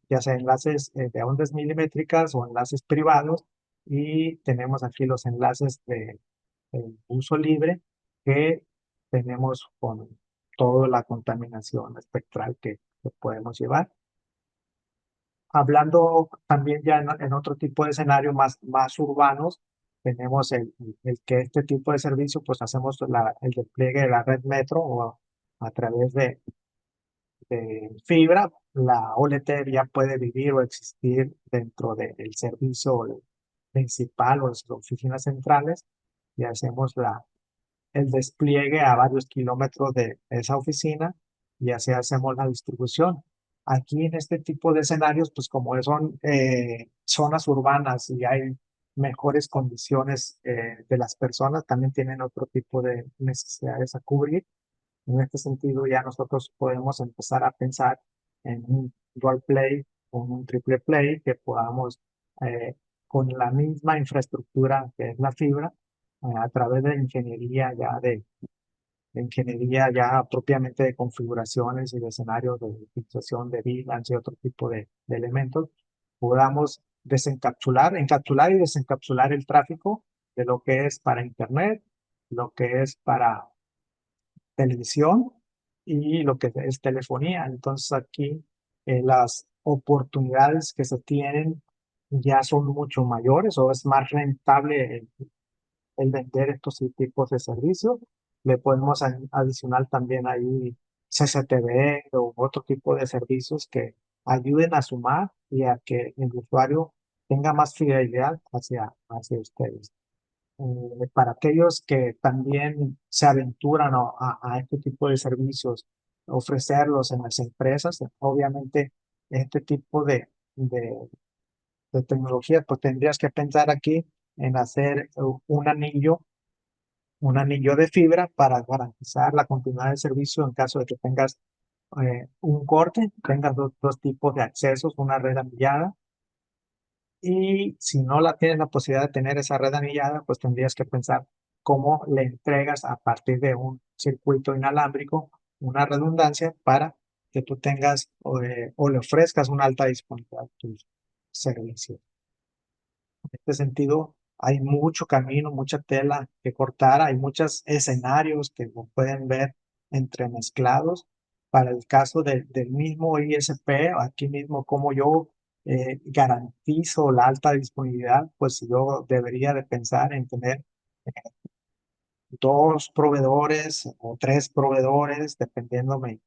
ya sea enlaces de ondas milimétricas o enlaces privados, y tenemos aquí los enlaces de uso libre que tenemos con toda la contaminación espectral que podemos llevar. Hablando también ya en otro tipo de escenario más urbanos, tenemos el que este tipo de servicio, pues hacemos el despliegue de la red metro o a través de fibra. La OLT ya puede vivir o existir dentro del servicio principal o de sus oficinas centrales y hacemos el despliegue a varios kilómetros de esa oficina y así hacemos la distribución. Aquí en este tipo de escenarios, pues como son zonas urbanas y hay mejores condiciones de las personas, también tienen otro tipo de necesidades a cubrir. En este sentido, ya nosotros podemos empezar a pensar en un dual play o un triple play que podamos, eh, con la misma infraestructura que es la fibra, a través de ingeniería ya propiamente de configuraciones y de escenarios de utilización de VLANs y otro tipo de elementos, podamos encapsular y desencapsular el tráfico de lo que es para Internet, lo que es para televisión y lo que es telefonía. Entonces aquí las oportunidades que se tienen ya son mucho mayores o es más rentable el vender estos tipos de servicios. Le podemos adicionar también ahí CCTV o otro tipo de servicios que ayuden a sumar y a que el usuario tenga más fidelidad hacia ustedes. Para aquellos que también se aventuran a este tipo de servicios, ofrecerlos en las empresas, obviamente este tipo de tecnología, pues tendrías que pensar aquí en hacer un anillo de fibra para garantizar la continuidad del servicio en caso de que tengas un corte, tengas dos tipos de accesos, una red anillada. Y si no la tienes la posibilidad de tener esa red anillada, pues tendrías que pensar cómo le entregas a partir de un circuito inalámbrico una redundancia para que tú tengas o le ofrezcas una alta disponibilidad a tus servicios. En este sentido, hay mucho camino, mucha tela que cortar, hay muchos escenarios que lo pueden ver entremezclados. Para el caso del mismo ISP, aquí mismo como yo garantizo la alta disponibilidad, pues yo debería de pensar en tener dos proveedores o tres proveedores, dependiendo mi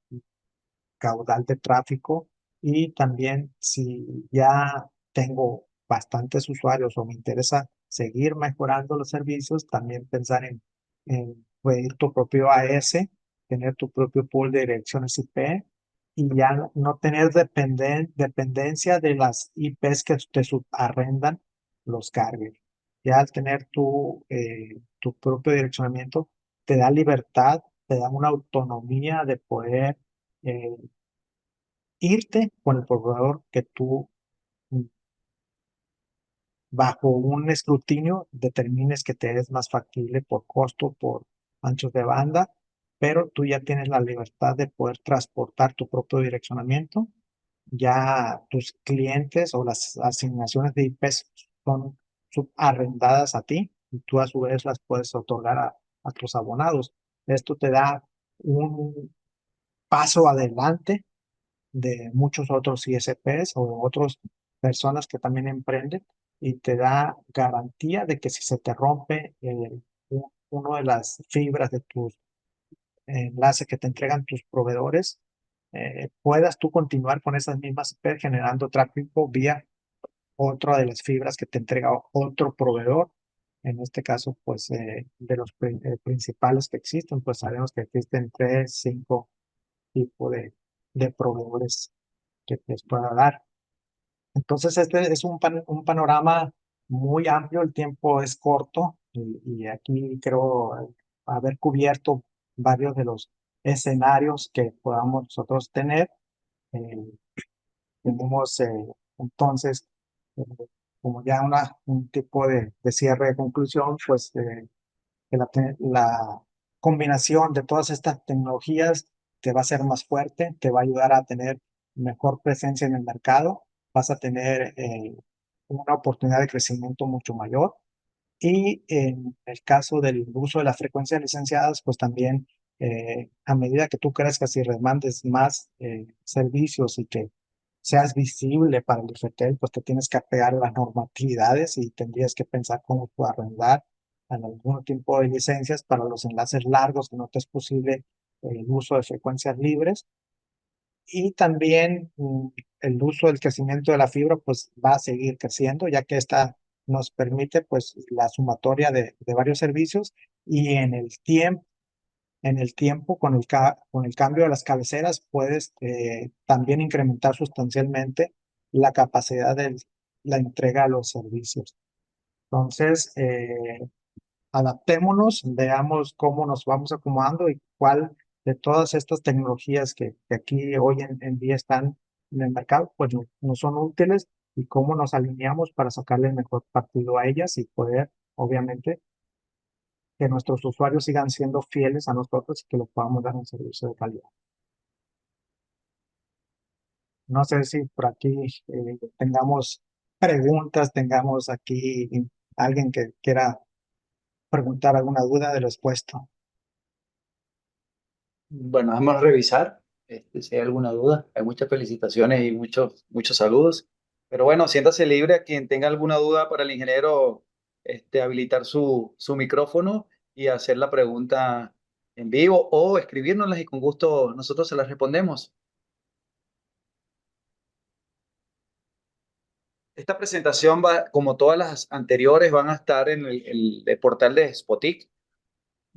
caudal de tráfico, y también si ya tengo bastantes usuarios o me interesa seguir mejorando los servicios, también pensar en pedir tu propio AS, tener tu propio pool de direcciones IP y ya no tener dependencia de las IPs que te subarrendan los carriers. Ya al tener tu propio direccionamiento, te da libertad, te da una autonomía de poder eh, irte con el proveedor que tú, mm, bajo un escrutinio, determines que te es más factible por costo, por anchos de banda, pero tú ya tienes la libertad de poder transportar tu propio direccionamiento. Ya tus clientes o las asignaciones de IPs son subarrendadas a ti y tú a su vez las puedes otorgar a tus abonados. Esto te da un paso adelante de muchos otros ISPs o otras personas que también emprenden y te da garantía de que si se te rompe uno de las fibras de tus enlaces que te entregan tus proveedores, puedas tú continuar con esas mismas IP generando tráfico vía otra de las fibras que te entrega otro proveedor. En este caso, pues de los principales que existen, pues sabemos que existen tres, cinco tipos de proveedores que les pueda dar. Entonces, este es un panorama muy amplio, el tiempo es corto y aquí creo haber cubierto varios de los escenarios que podamos nosotros tener. Eh, tenemos entonces, eh, como ya un tipo de cierre de conclusión, pues que la combinación de todas estas tecnologías te va a hacer más fuerte, te va a ayudar a tener mejor presencia en el mercado, vas a tener una oportunidad de crecimiento mucho mayor. Y en el caso del uso de las frecuencias licenciadas, pues también a medida que tú crezcas y demandes más servicios y que seas visible para el IFETEL, pues te tienes que apegar a las normatividades y tendrías que pensar cómo puedo arrendar en algún tipo de licencias para los enlaces largos que no te es posible el uso de frecuencias libres. Y también el uso del crecimiento de la fibra pues va a seguir creciendo, ya que esta nos permite pues la sumatoria de varios servicios y en el tiempo con el cambio de las cabeceras puedes también incrementar sustancialmente la capacidad de la entrega a los servicios. Entonces, adaptémonos, veamos cómo nos vamos acomodando y cuál de todas estas tecnologías que aquí hoy en día están en el mercado, pues nos son útiles y cómo nos alineamos para sacarle el mejor partido a ellas y poder, obviamente, que nuestros usuarios sigan siendo fieles a nosotros y que les podamos dar un servicio de calidad. No sé si por aquí tengamos preguntas, tengamos aquí alguien que quiera preguntar alguna duda de lo expuesto. Bueno, vamos a revisar si hay alguna duda. Hay muchas felicitaciones y muchos saludos. Pero bueno, siéntase libre a quien tenga alguna duda para el ingeniero, habilitar su micrófono y hacer la pregunta en vivo o escribírnoslas y con gusto nosotros se las respondemos. Esta presentación va, como todas las anteriores, van a estar en el portal de Spotic.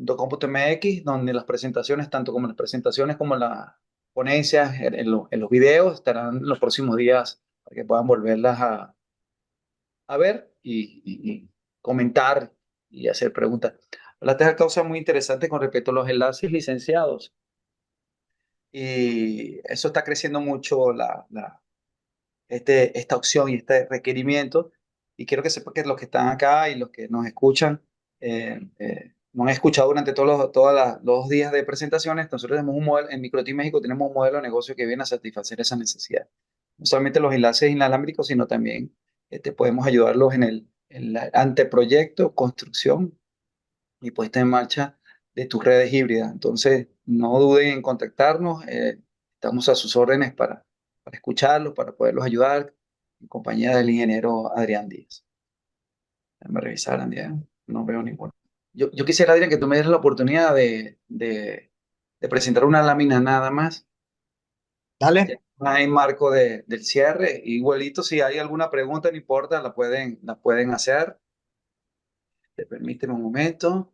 .com.mx, donde las presentaciones, tanto como las presentaciones como las ponencias en los videos, estarán los próximos días para que puedan volverlas a ver y comentar y hacer preguntas. Hablaste de causa muy interesante con respecto a los enlaces licenciados y eso está creciendo mucho esta opción y este requerimiento. Y quiero que sepa que los que están acá y los que nos escuchan, nos han escuchado durante todas las 2 días de presentaciones. Nosotros tenemos un modelo, en Microtik México tenemos un modelo de negocio que viene a satisfacer esa necesidad. No solamente los enlaces inalámbricos, sino también podemos ayudarlos en el anteproyecto, construcción y puesta en marcha de tus redes híbridas. Entonces, no duden en contactarnos. Estamos a sus órdenes para escucharlos, para poderlos ayudar, en compañía del ingeniero Adrián Díaz. Déjame revisar, Adrián. No veo ninguno. Yo quisiera, Adrián, que tú me des la oportunidad de presentar una lámina nada más. Dale. Hay marco del cierre. Igualito, si hay alguna pregunta, no importa, la pueden hacer. Te permiten un momento.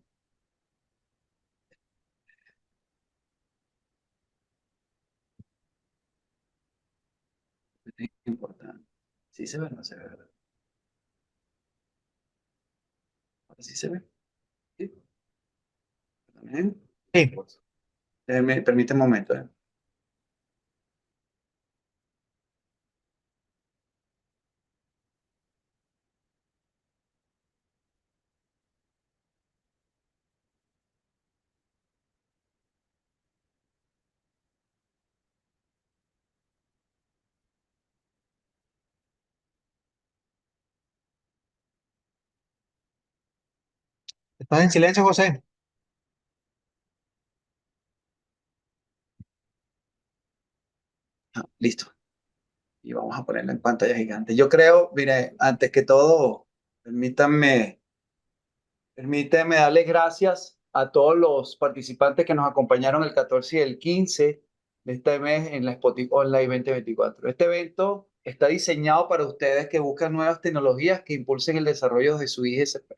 Es importante. ¿Sí se ve o no se ve? Ahora sí se ve. Sí. También. Sí. Me permite un momento. ¿Estás en silencio, José? Listo. Y vamos a ponerla en pantalla gigante. Yo creo, mire, antes que todo, permítanme, permítanme darles gracias a todos los participantes que nos acompañaron el 14 y el 15 de este mes en la Spotify Online 2024. Este evento está diseñado para ustedes que buscan nuevas tecnologías que impulsen el desarrollo de su IGSP,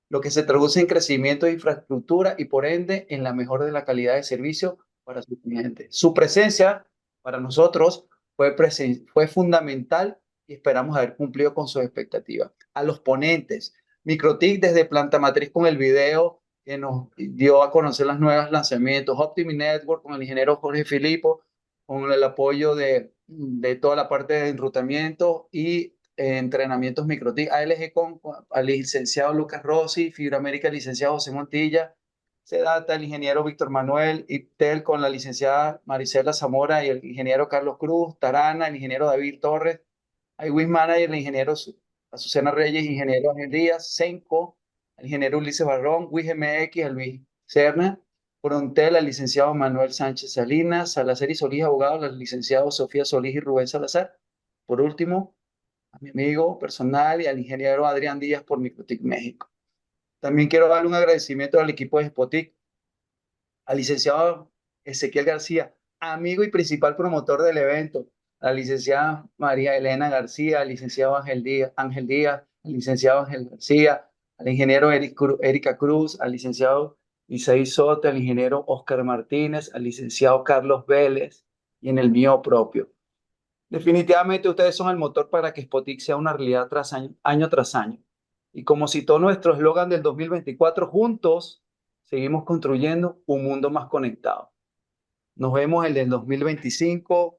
lo que se traduce en crecimiento de infraestructura y por ende en la mejora de la calidad de servicio para sus clientes. Su presencia para nosotros fue fundamental y esperamos haber cumplido con sus expectativas. A los ponentes, Microtik desde Planta Matriz con el video que nos dio a conocer los nuevos lanzamientos, Optimi Network con el ingeniero Jorge Filipo, con el apoyo de toda la parte de enrutamiento y entrenamientos Microtik, ALG con al licenciado Lucas Rossi, Fibra América, el licenciado José Montilla, SEDATA, el ingeniero Víctor Manuel, IPTEL con la licenciada Marisela Zamora y el ingeniero Carlos Cruz, Tarana, el ingeniero David Torres, iWiz Manager, el ingeniero Azucena Reyes, ingeniero Ángel Díaz, Senco, el ingeniero Ulises Barrón, WIGMX, el Luis Serna, Frontel, el licenciado Manuel Sánchez Salinas, Salazar y Solís, abogado, la licenciada Sofía Solís y Rubén Salazar. Por último, a mi amigo personal y al ingeniero Adrián Díaz por Microtik México. También quiero darle un agradecimiento al equipo de Spotic, al licenciado Ezequiel García, amigo y principal promotor del evento, a la licenciada María Elena García, al licenciado Ángel Díaz, al licenciado Ángel García, al ingeniero Erika Cruz, al licenciado Isaí Soto, al ingeniero Oscar Martínez, al licenciado Carlos Vélez y en el mío propio. Definitivamente ustedes son el motor para que Spotic sea una realidad año tras año. Y como citó nuestro eslogan del 2024, juntos seguimos construyendo un mundo más conectado. Nos vemos en el 2025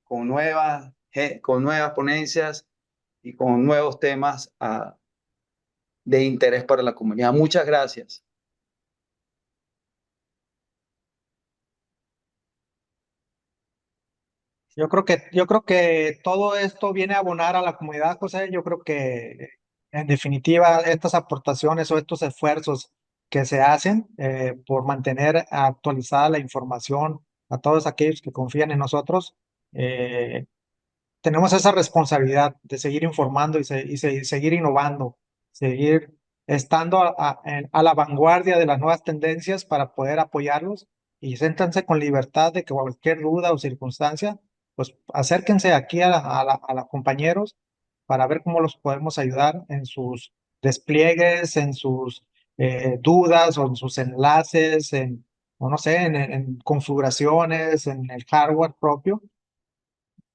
con nuevas ponencias y con nuevos temas de interés para la comunidad. Muchas gracias. Yo creo que todo esto viene a abonar a la comunidad, José. Yo creo que, en definitiva, estas aportaciones o estos esfuerzos que se hacen por mantener actualizada la información a todos aquellos que confían en nosotros, eh, tenemos esa responsabilidad de seguir informando y seguir innovando, seguir estando a la vanguardia de las nuevas tendencias para poder apoyarlos y siéntanse con libertad de que cualquier duda o circunstancia, pues acérquense aquí a los compañeros para ver cómo los podemos ayudar en sus despliegues, en sus dudas o en sus enlaces, o no sé, en configuraciones, en el hardware propio.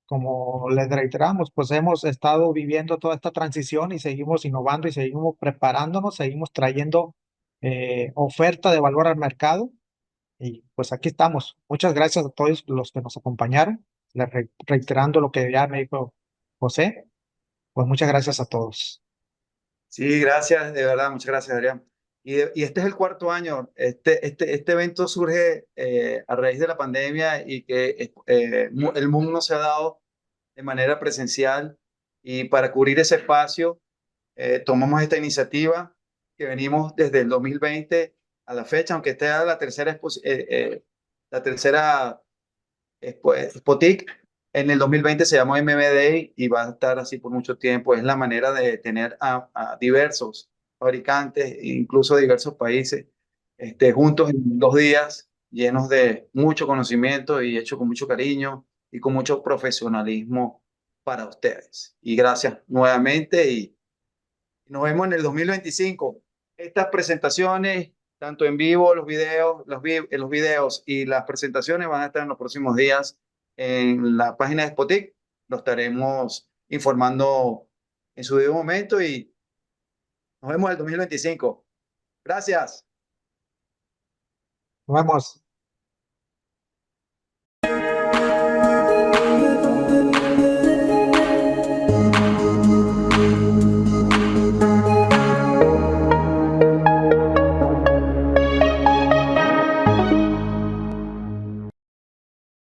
Como les reiteramos, pues hemos estado viviendo toda esta transición y seguimos innovando y seguimos preparándonos, seguimos trayendo oferta de valor al mercado y pues aquí estamos. Muchas gracias a todos los que nos acompañaron. Reiterando lo que ya me dijo José, pues muchas gracias a todos. Sí, gracias, de verdad, muchas gracias, Adrián. Y este es el cuarto año. Este evento surge a raíz de la pandemia y que el mundo no se ha dado de manera presencial. Y para cubrir ese espacio, tomamos esta iniciativa que venimos desde el 2020 a la fecha, aunque esta era la tercera Spotic. En el 2020 se llamó MMD y va a estar así por mucho tiempo. Es la manera de tener a diversos fabricantes, incluso de diversos países, juntos en 2 días, llenos de mucho conocimiento y hecho con mucho cariño y con mucho profesionalismo para ustedes. Y gracias nuevamente y nos vemos en el 2025. Estas presentaciones, tanto en vivo, los videos, los videos y las presentaciones van a estar en los próximos días en la página de Spotic. Lo estaremos informando en su debido momento y nos vemos en el 2025. Gracias. Nos vemos.